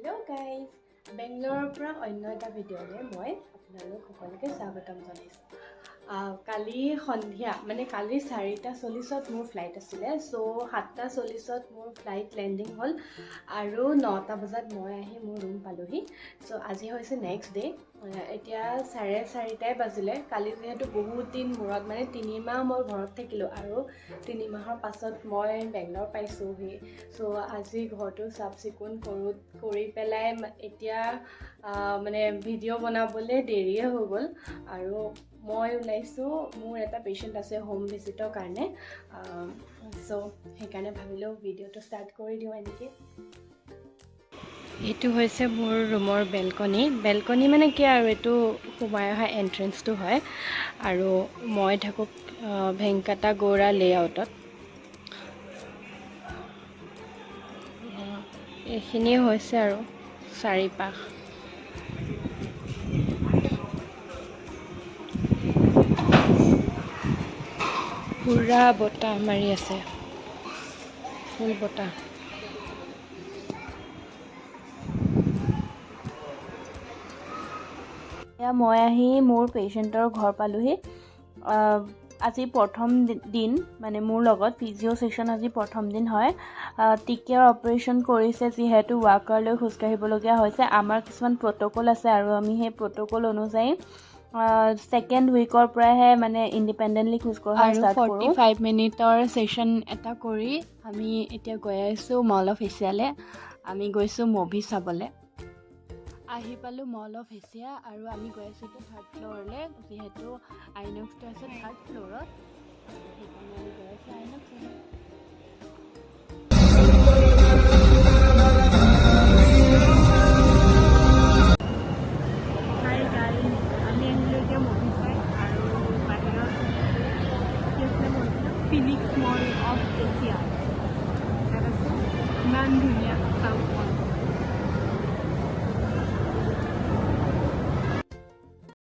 Hello guys, বেংগলোৰৰ পৰা অন্য এটা ভিডিঅ'লৈ মই আপোনালোক সকলোকে স্বাগতম জনাইছোঁ। কালি সন্ধিয়া মানে কালি 4:40ত মোৰ ফ্লাইট আছিলে। চ' 7:40ত মোৰ ফ্লাইট লেণ্ডিং হ'ল আৰু 9টা বজাত মই আহি মোৰ ৰুম পালোহি। চ' আজি হৈছে নেক্সট ডে'। এতিয়া 4:30 বাজিলে। কালি যিহেতু বহুত দিন মূৰত মানে 3 মাহ মই ঘৰত থাকিলোঁ আৰু 3 মাহৰ পাছত মই বেংগলোৰ পাইছোঁহি। চ' আজি ঘৰটো চাফ চিকুণ কৰি পেলাই এতিয়া মানে ভিডিঅ' বনাবলৈ দেৰিয়ে হৈ গ'ল আৰু মই ওলাইছোঁ। মোৰ এটা পেচেণ্ট আছে হোম ভিজিটৰ কাৰণে। চ' সেইকাৰণে ভাবিলোঁ ভিডিঅ'টো ষ্টাৰ্ট কৰি দিওঁ এনেকৈ। এইটো হৈছে মোৰ ৰুমৰ বেলকনি মানে কি আৰু এইটো সোমাই অহা এণ্ট্ৰেঞ্চটো হয় আৰু মই থাকোঁ ভেংকাটা গৌড়া লেআউটত। এইখিনিয়ে হৈছে আৰু চাৰিপাশ। পুৰা বতাহ মাৰি আছে, ফুল বতাহ। মই আহি মোৰ পেচেণ্টৰ ঘৰ পালোহি। আজি প্ৰথম দিন মানে মোৰ লগত ফিজিঅ' ছেশ্যন আজি প্ৰথম দিন হয়। টিকেৰ অপাৰেশ্যন কৰিছে যিহেতু ৱাকাৰলৈ খোজকাঢ়িবলগীয়া হৈছে। আমাৰ কিছুমান প্ৰট'কল আছে আৰু আমি সেই প্ৰট'কল অনুযায়ী ছেকেণ্ড উইকৰ পৰাহে মানে ইণ্ডিপেণ্ডেণ্টলি খোজকঢ়া ষ্টাৰ্ট কৰোঁ। 45 মিনিটৰ ছেশ্যন এটা কৰি আমি এতিয়া গৈ আছোঁ মল অফ এছিয়ালৈ। আমি গৈছোঁ মুভি চাবলৈ। আহি পালোঁ মল অফ এছিয়া আৰু আমি গৈ আছোঁ এতিয়া 3rd ফ্ল'ৰলৈ, যিহেতু আইনক্সটো আছে 3rd ফ্ল'ৰত। সেইকাৰণে আমি গৈ আছোঁ আইনক্সলৈ। হাই গাইজ, আমি আহিলোঁ এতিয়া মুভি চাই আৰু বাহিৰত ফিনিক্স মল অফ এছিয়া তাত আছে। ইমান ধুনীয়া টাউনখন।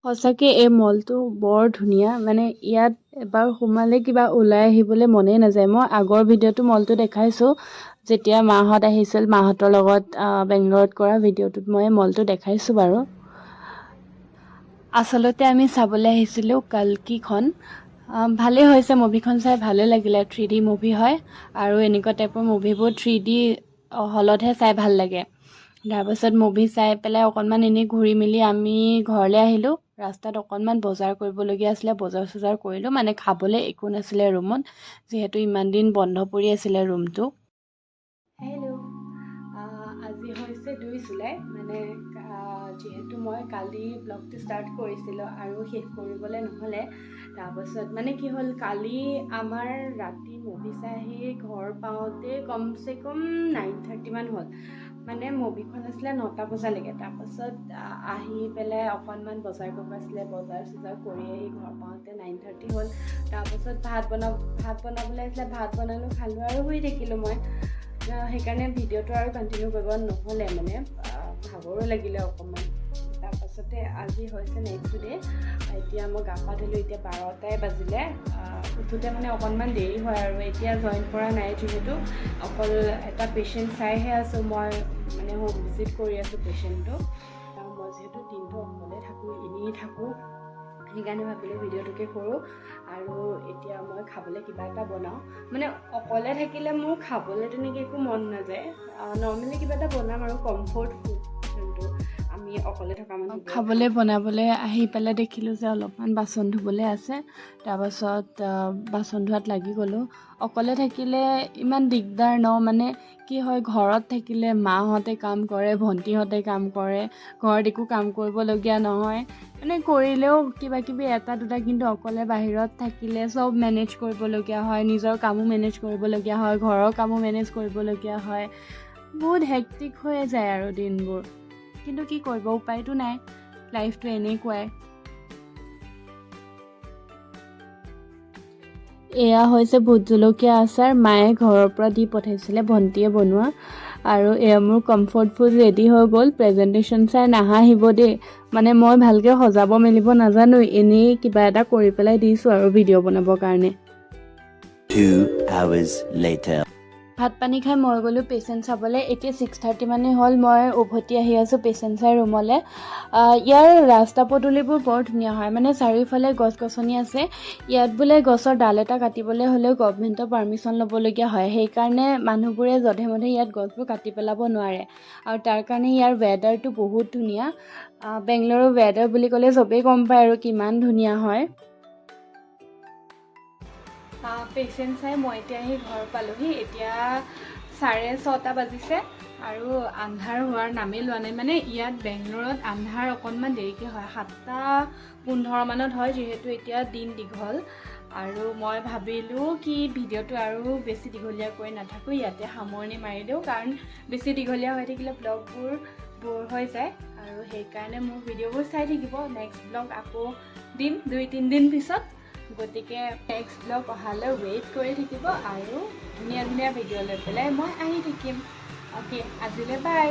সঁচাকৈ এই মলটো বৰ ধুনীয়া। মানে ইয়াত এবাৰ সোমালে কিবা ওলাই আহিবলৈ মনেই নাযায়। মই আগৰ ভিডিঅ'টো মলটো দেখাইছোঁ, যেতিয়া মাহঁত আহিছিল, মাহঁতৰ লগত বেংগলোৰত কৰা ভিডিঅ'টোত মই মলটো দেখাইছোঁ বাৰু। আচলতে আমি চাবলৈ আহিছিলোঁ কালকিখন। ভালেই হৈছে, মুভিখন চাই ভালে লাগিলে। 3D মুভি হয় আৰু এনেকুৱা টাইপৰ মুভিবোৰ 3D হলতহে চাই ভাল লাগে। তাৰপাছত মুভি চাই পেলাই অকণমান এনেই ঘূৰি মেলি আমি ঘৰলৈ আহিলোঁ। ৰাস্তাত অকণমান বজাৰ কৰিবলগীয়া আছিলে, বজাৰ কৰিলোঁ। মানে খাবলৈ একো নাছিলে ৰুমত, যিহেতু ইমান দিন বন্ধ পৰি আছিলে ৰুমটো। হেল্ল', আজি হৈছে 2 জুলাই। মানে যিহেতু মই কালি ব্লগটো ষ্টাৰ্ট কৰিছিলোঁ আৰু শেষ কৰিবলৈ নহ'লে। তাৰপাছত মানে কি হ'ল, কালি আমাৰ ৰাতি মুভি চাই আহি ঘৰ পাওঁতে কমচে কম 9:30 মান হ'ল। মানে মুভিখন আছিলে 9টা বজালৈকে। তাৰপাছত আহি পেলাই অকণমান বজাৰ কৰিব আছিলে, বজাৰ কৰি আহি ঘৰ পাওঁতে 9:30 হ'ল। তাৰপাছত ভাত বনাবলৈ আছিলে, ভাত বনালোঁ, খালোঁ আৰু শুই থাকিলোঁ মই। সেইকাৰণে ভিডিঅ'টো আৰু কণ্টিনিউ কৰিব নহ'লে, মানে ভাগৰো লাগিলে অকণমান। তাৰপাছতে আজি হৈছে নেক্সট ডে'। এতিয়া মই গা পা ধুলোঁ, এতিয়া 12টাই বাজিলে। উঠোঁতে মানে অকণমান দেৰি হয় আৰু এতিয়া জইন কৰা নাই, যিহেতু অকল এটা পেচেণ্ট চাইহে আছোঁ মই, মানে হোম ভিজিট কৰি আছোঁ পেচেণ্টটো। মই যিহেতু দিনটো অকলে থাকোঁ, এনেই থাকোঁ, সেইকাৰণে ভাবিলোঁ ভিডিঅ'টোকে কৰোঁ। আৰু এতিয়া মই খাবলৈ কিবা এটা বনাওঁ। মানে অকলে থাকিলে মোৰ খাবলৈ তেনেকৈ একো মন নাযায়। নৰ্মেলি কিবা এটা বনাম আৰু কমফৰ্ট ফুড, যোনটো আমি অকলে থকা মানুহ খাবলৈ বনাবলৈ আহি পেলাই দেখিলোঁ যে অলপমান বাচন ধুবলৈ আছে। তাৰপাছত বাচন ধোৱাত লাগি গ'লোঁ। অকলে থাকিলে ইমান দিগদাৰ ন, মানে কি হয়, ঘৰত থাকিলে মাহঁতে কাম কৰে, ভণ্টিহঁতে কাম কৰে, ঘৰত একো কাম কৰিবলগীয়া নহয়। মানে কৰিলেও কিবা কিবি এটা দুটা, কিন্তু অকলে বাহিৰত থাকিলে চব মেনেজ কৰিবলগীয়া হয়। নিজৰ কামো মেনেজ কৰিবলগীয়া হয়, ঘৰৰ কামো মেনেজ কৰিবলগীয়া হয়। বহুত হেক্টিক হৈ যায় আৰু দিনবোৰ, কিন্তু কি কৰিব, উপায়তো নাই, লাইফটো এনেকুৱাই। এয়া হৈছে ভোট জলকীয়া আচাৰ, মায়ে ঘৰৰ পৰা দি পঠাইছিলে, ভণ্টিয়ে বনোৱা। আৰু এয়া মোৰ কমফৰ্ট ফুড ৰেডি হৈ গ'ল। প্ৰেজেণ্টেশ্যন চাই নাহাঁহিব দেই, মানে মই ভালকৈ সজাব মেলিব নাজানো, এনেই কিবা এটা কৰি পেলাই দিছোঁ আৰু ভিডিঅ' বনাবৰ কাৰণে। 2 hours later. ভাত পানী খাই মই গ'লোঁ পেচেণ্ট চাবলৈ। এতিয়া 6:30 মানে হ'ল, মই উভতি আহি আছোঁ পেচেণ্ট চাই ৰুমলৈ। ইয়াৰ ৰাস্তা পদূলিবোৰ বৰ ধুনীয়া হয়, মানে চাৰিওফালে গছ গছনি আছে। ইয়াত বোলে গছৰ ডাল এটা কাটিবলৈ হ'লেও গভমেণ্টৰ পাৰ্মিশ্যন ল'বলগীয়া হয়, সেইকাৰণে মানুহবোৰে যধে মধে ইয়াত গছবোৰ কাটি পেলাব নোৱাৰে। আৰু তাৰ কাৰণে ইয়াৰ ৱেডাৰটো বহুত ধুনীয়া। বেংগলোৰৰ ৱেডাৰ বুলি ক'লে চবেই গম পায় আৰু কিমান ধুনীয়া হয়। পেচেণ্ট চাই মই এতিয়া আহি ঘৰ পালোহি। এতিয়া 6:30 বাজিছে আৰু আন্ধাৰ হোৱাৰ নামেই লোৱা নাই। মানে ইয়াত বেংগলোৰত আন্ধাৰ অকণমান দেৰিকৈ হয়, 7:15 মানত হয়, যিহেতু এতিয়া দিন দীঘল। আৰু মই ভাবিলোঁ কি ভিডিঅ'টো আৰু বেছি দীঘলীয়া কৰি নাথাকোঁ, ইয়াতে সামৰণি মাৰি দিওঁ, কাৰণ বেছি দীঘলীয়া হৈ থাকিলে ব্লগবোৰ বৰ হৈ যায়। আৰু সেইকাৰণে মোৰ ভিডিঅ'বোৰ চাই থাকিব। নেক্সট ব্লগ আকৌ দিম 2-3 দিন পিছত। গতিকে নেক্সট ব্লগ অহালৈ ৱেইট কৰি থাকিব আৰু ধুনীয়া ধুনীয়া ভিডিঅ' লৈ পেলাই মই আহি থাকিম। অ'কে, আজিলৈ বাই।